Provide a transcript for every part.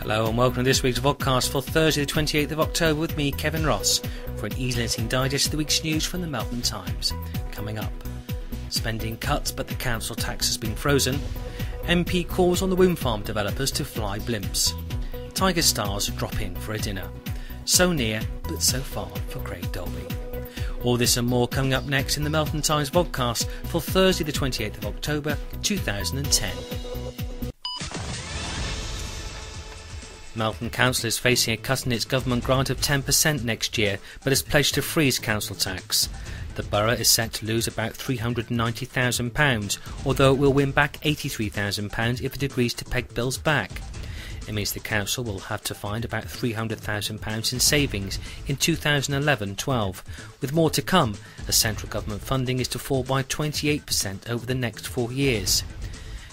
Hello and welcome to this week's Vodcast for Thursday the 28th of October with me, Kevin Ross, for an easy listening digest of the week's news from the Melton Times. Coming up, spending cuts but the council tax has been frozen, MP calls on the wind farm developers to fly blimps, Tiger stars drop in for a dinner, so near but so far for Craig Dolby. All this and more coming up next in the Melton Times Vodcast for Thursday the 28th of October 2010. Melton Council is facing a cut in its government grant of 10% next year, but has pledged to freeze council tax. The borough is set to lose about £390,000, although it will win back £83,000 if it agrees to peg bills back. It means the council will have to find about £300,000 in savings in 2011-12, with more to come as central government funding is to fall by 28% over the next 4 years.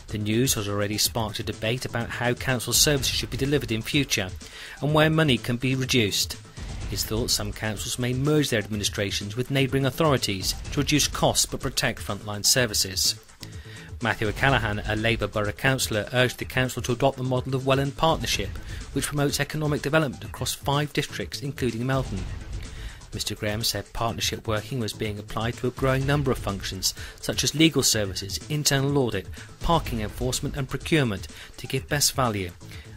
The news has already sparked a debate about how council services should be delivered in future and where money can be reduced. It's thought some councils may merge their administrations with neighbouring authorities to reduce costs but protect frontline services. Matthew O'Callaghan, a Labour Borough Councillor, urged the council to adopt the model of Welland Partnership, which promotes economic development across 5 districts, including Melton. Mr Graham said partnership working was being applied to a growing number of functions, such as legal services, internal audit, parking enforcement and procurement, to give best value.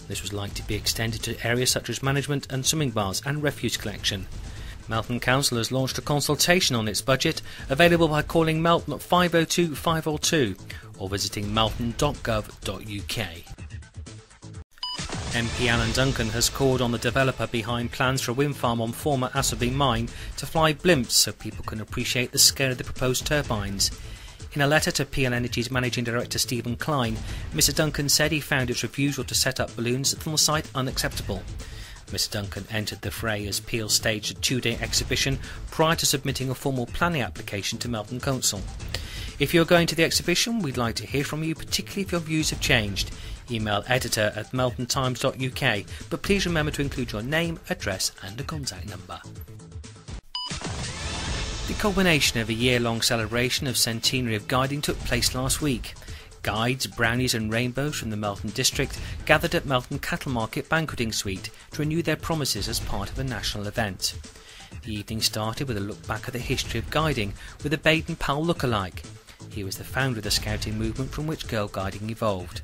This was likely to be extended to areas such as management and swimming baths and refuse collection. Melton Council has launched a consultation on its budget, available by calling Melton at 502 502 or visiting melton.gov.uk. MP Alan Duncan has called on the developer behind plans for a wind farm on former Asselby mine to fly blimps so people can appreciate the scale of the proposed turbines. In a letter to PL Energy's Managing Director Stephen Klein, Mr Duncan said he found its refusal to set up balloons from the site unacceptable. Mr Duncan entered the fray as PL staged a 2-day exhibition prior to submitting a formal planning application to Melton Council. If you're going to the exhibition, we'd like to hear from you, particularly if your views have changed. Email editor@meltontimes.uk, but please remember to include your name, address and a contact number. The culmination of a year-long celebration of centenary of guiding took place last week. Guides, brownies and rainbows from the Melton district gathered at Melton Cattle Market banqueting suite to renew their promises as part of a national event. The evening started with a look back at the history of guiding with a Baden Powell look-alike. He was the founder of the scouting movement from which girl guiding evolved.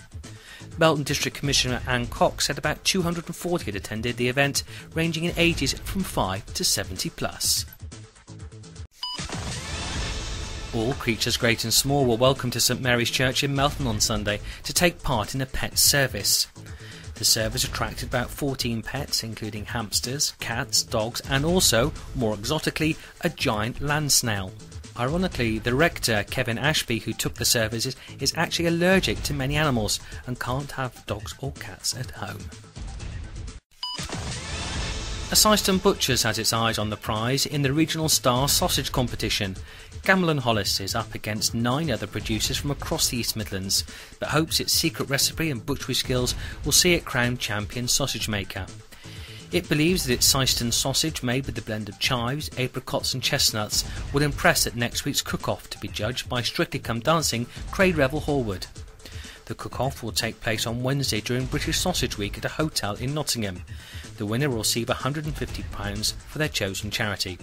Melton District Commissioner Anne Cox said about 240 had attended the event, ranging in ages from 5 to 70 plus. All creatures great and small were welcome to St Mary's Church in Melton on Sunday to take part in a pet service. The service attracted about 14 pets, including hamsters, cats, dogs and also, more exotically, a giant land snail. Ironically, the rector, Kevin Ashby, who took the services, is actually allergic to many animals and can't have dogs or cats at home. Syston Butchers has its eyes on the prize in the Regional Star Sausage Competition. Gamble & Hollis is up against 9 other producers from across the East Midlands, but hopes its secret recipe and butchery skills will see it crowned champion sausage maker. It believes that its Syston sausage, made with a blend of chives, apricots and chestnuts, will impress at next week's cook-off, to be judged by Strictly Come Dancing Craig Revel Horwood. The cook-off will take place on Wednesday during British Sausage Week at a hotel in Nottingham. The winner will receive £150 for their chosen charity.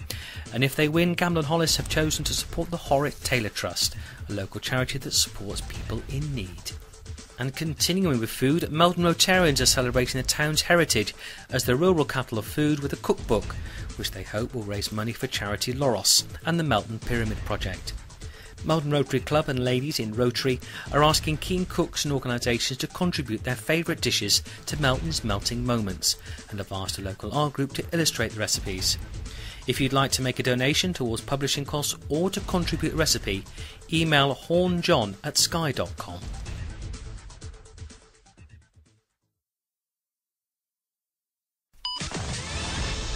And if they win, Gamble & Hollis have chosen to support the Horrick Taylor Trust, a local charity that supports people in need. And continuing with food, Melton Rotarians are celebrating the town's heritage as the rural capital of food with a cookbook, which they hope will raise money for charity Loros and the Melton Pyramid Project. Melton Rotary Club and ladies in Rotary are asking keen cooks and organisations to contribute their favourite dishes to Melton's Melting Moments and have asked a local art group to illustrate the recipes. If you'd like to make a donation towards publishing costs or to contribute a recipe, email hornjohn@sky.com.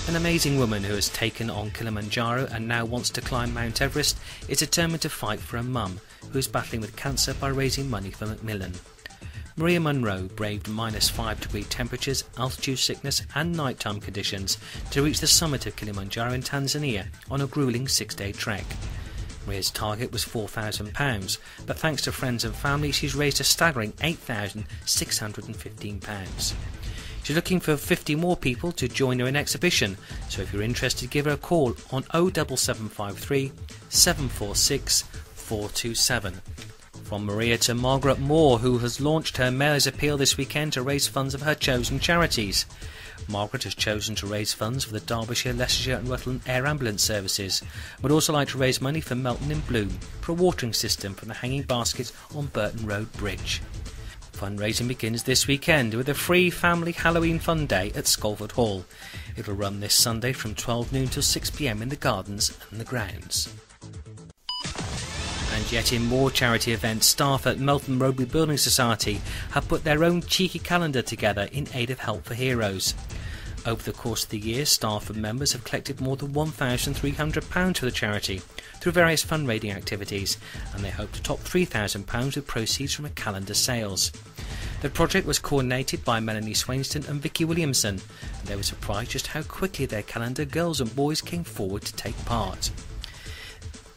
An amazing woman who has taken on Kilimanjaro and now wants to climb Mount Everest is determined to fight for her mum, who is battling with cancer, by raising money for Macmillan. Maria Munro braved -5-degree temperatures, altitude sickness and nighttime conditions to reach the summit of Kilimanjaro in Tanzania on a gruelling 6-day trek. Maria's target was £4,000, but thanks to friends and family she's raised a staggering £8,615. She's looking for 50 more people to join her in exhibition, so if you're interested, give her a call on 07753 746 427. From Maria to Margaret Moore, who has launched her Mayor's Appeal this weekend to raise funds of her chosen charities. Margaret has chosen to raise funds for the Derbyshire, Leicestershire and Rutland Air Ambulance Services, and would also like to raise money for Melton in Bloom for a watering system from the hanging basket on Burton Road Bridge. Fundraising begins this weekend with a free family Halloween fun day at Scolford Hall. It'll run this Sunday from 12 noon till 6 p.m. in the gardens and the grounds. And yet in more charity events, staff at Melton Roadbury Building Society have put their own cheeky calendar together in aid of Help for Heroes. Over the course of the year, staff and members have collected more than £1,300 for the charity through various fundraising activities, and they hope to top £3,000 with proceeds from a calendar sales. The project was coordinated by Melanie Swainston and Vicky Williamson, and they were surprised just how quickly their calendar girls and boys came forward to take part.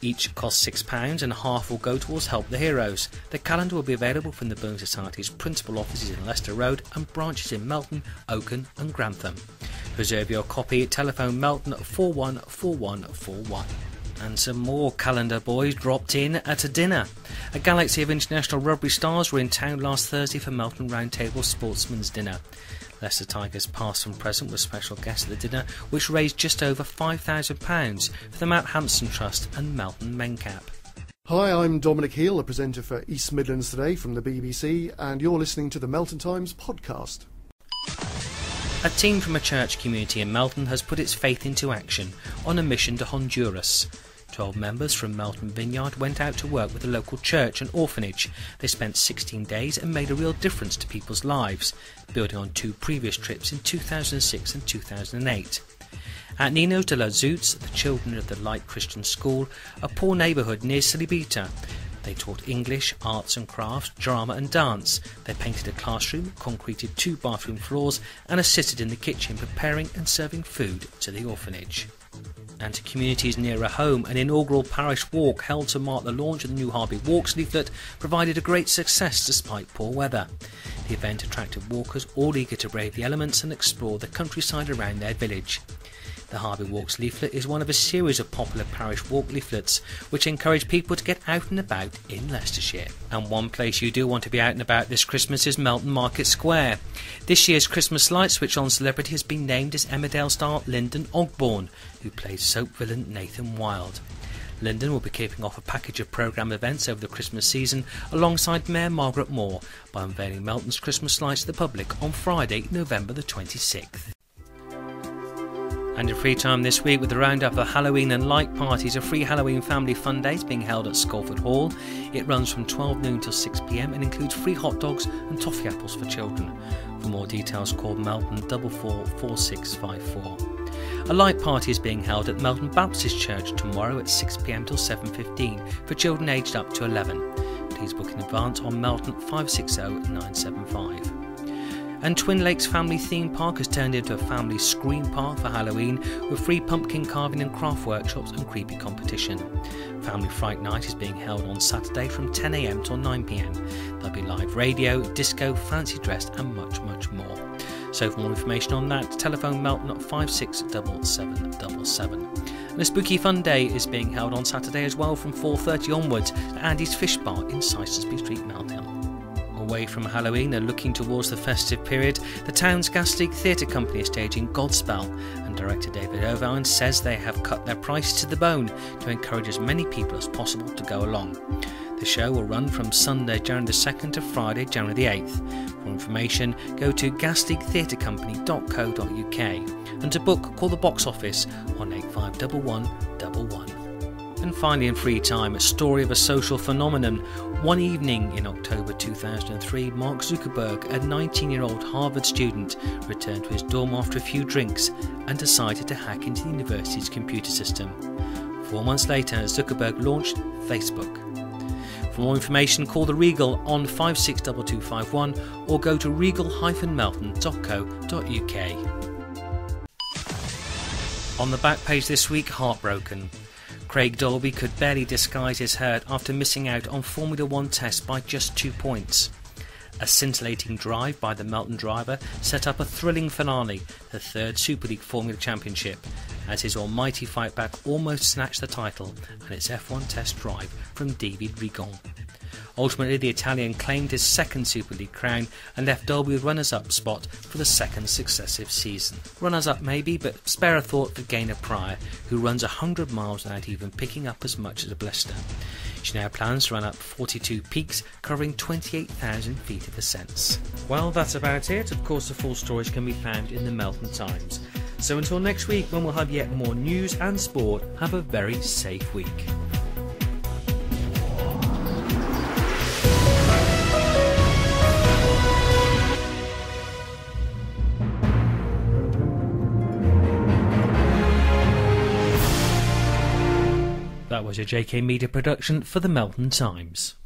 Each costs £6 and half will go towards Help the Heroes. The calendar will be available from the Building Society's principal offices in Leicester Road and branches in Melton, Oaken and Grantham. Reserve your copy at telephone Melton at 414141. And some more calendar boys dropped in at a dinner. A galaxy of international rugby stars were in town last Thursday for Melton Roundtable Sportsman's Dinner. Leicester Tigers past and present were special guests at the dinner, which raised just over £5,000 for the Matt Hampson Trust and Melton Mencap. Hi, I'm Dominic Heel, a presenter for East Midlands Today from the BBC, and you're listening to the Melton Times podcast. A team from a church community in Melton has put its faith into action on a mission to Honduras. 12 members from Melton Vineyard went out to work with a local church and orphanage. They spent 16 days and made a real difference to people's lives, building on 2 previous trips in 2006 and 2008. At Ninos de la Zutes, the children of the Light Christian School, a poor neighbourhood near Silibita, they taught English, arts and crafts, drama and dance. They painted a classroom, concreted 2 bathroom floors and assisted in the kitchen preparing and serving food to the orphanage. And to communities nearer home, an inaugural parish walk held to mark the launch of the new Harby Walks leaflet provided a great success despite poor weather. The event attracted walkers all eager to brave the elements and explore the countryside around their village. The Harby Walks leaflet is one of a series of popular parish walk leaflets which encourage people to get out and about in Leicestershire. And one place you do want to be out and about this Christmas is Melton Market Square. This year's Christmas light switch on celebrity has been named as Emmerdale star Lyndon Ogborne, who plays soap villain Nathan Wilde. Lyndon will be kicking off a package of programme events over the Christmas season alongside Mayor Margaret Moore by unveiling Melton's Christmas lights to the public on Friday, November the 26th. And in free time this week, with the roundup of Halloween and light parties, a free Halloween family fun day is being held at Scolford Hall. It runs from 12 noon till 6 p.m. and includes free hot dogs and toffee apples for children. For more details, call Melton 444654. A light party is being held at Melton Baptist Church tomorrow at 6 p.m. till 7:15 for children aged up to 11. Please book in advance on Melton 560 975. And Twin Lakes Family Theme Park has turned into a family screen park for Halloween with free pumpkin carving and craft workshops and creepy competition. Family Fright Night is being held on Saturday from 10 a.m. till 9 p.m. There'll be live radio, disco, fancy dress and much, much more. So for more information on that, telephone Melton at 567777. And a spooky fun day is being held on Saturday as well from 4:30 onwards at Andy's Fish Bar in Sicelsby Street, Melton. Away from Halloween and looking towards the festive period, the town's Gas League Theatre Company is staging Godspell, and director David Irvine says they have cut their prices to the bone to encourage as many people as possible to go along. The show will run from Sunday, January the 2nd to Friday, January the 8th. For information, go to gasleaguetheatrecompany.co.uk, and to book, call the box office on 851111. And finally, in free time, a story of a social phenomenon. One evening in October 2003, Mark Zuckerberg, a 19-year-old Harvard student, returned to his dorm after a few drinks and decided to hack into the university's computer system. 4 months later, Zuckerberg launched Facebook. For more information, call the Regal on 562251 or go to regal-melton.co.uk. On the back page this week, heartbroken. Craig Dolby could barely disguise his hurt after missing out on Formula One tests by just 2 points. A scintillating drive by the Melton driver set up a thrilling finale, the third Super League Formula Championship, as his almighty fightback almost snatched the title and its F1 test drive from David Rigon. Ultimately, the Italian claimed his second Super League crown and left Derby with runners-up spot for the second successive season. Runners-up maybe, but spare a thought for Gaynor Pryor, who runs 100 miles without even picking up as much as a blister. She now plans to run up 42 peaks, covering 28,000 feet of ascents. Well, that's about it. Of course, the full stories can be found in the Melton Times. So until next week, when we'll have yet more news and sport, have a very safe week. That was a JK Media production for the Melton Times.